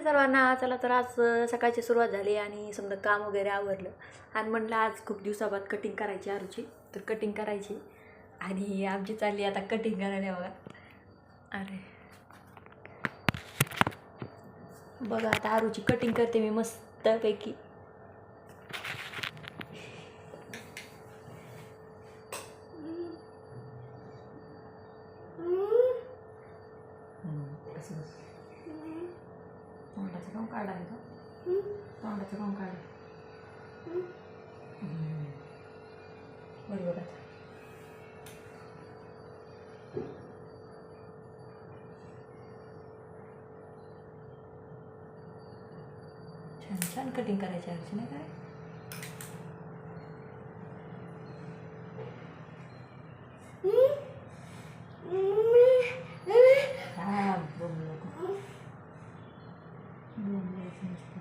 सर्वांना चला तर आज सकाळची सुरुवात झाली आणि समजा काम वगैरे आवरलं आणि म्हटलं आज खूप दिवसाबाद कटिंग करायची आरूची, तर कटिंग करायची आणि आमची चालली आता कटिंग करायला. अरे बघा आता आरूची कटिंग करते मी मस्तपैकी. तोंडाचं काम काढायचं, तोंडाचं काम काढायचं बरोबर. छान छान कटिंग करायची आरची नाही काय. हा बोलू नको, बोलायचं नसतं.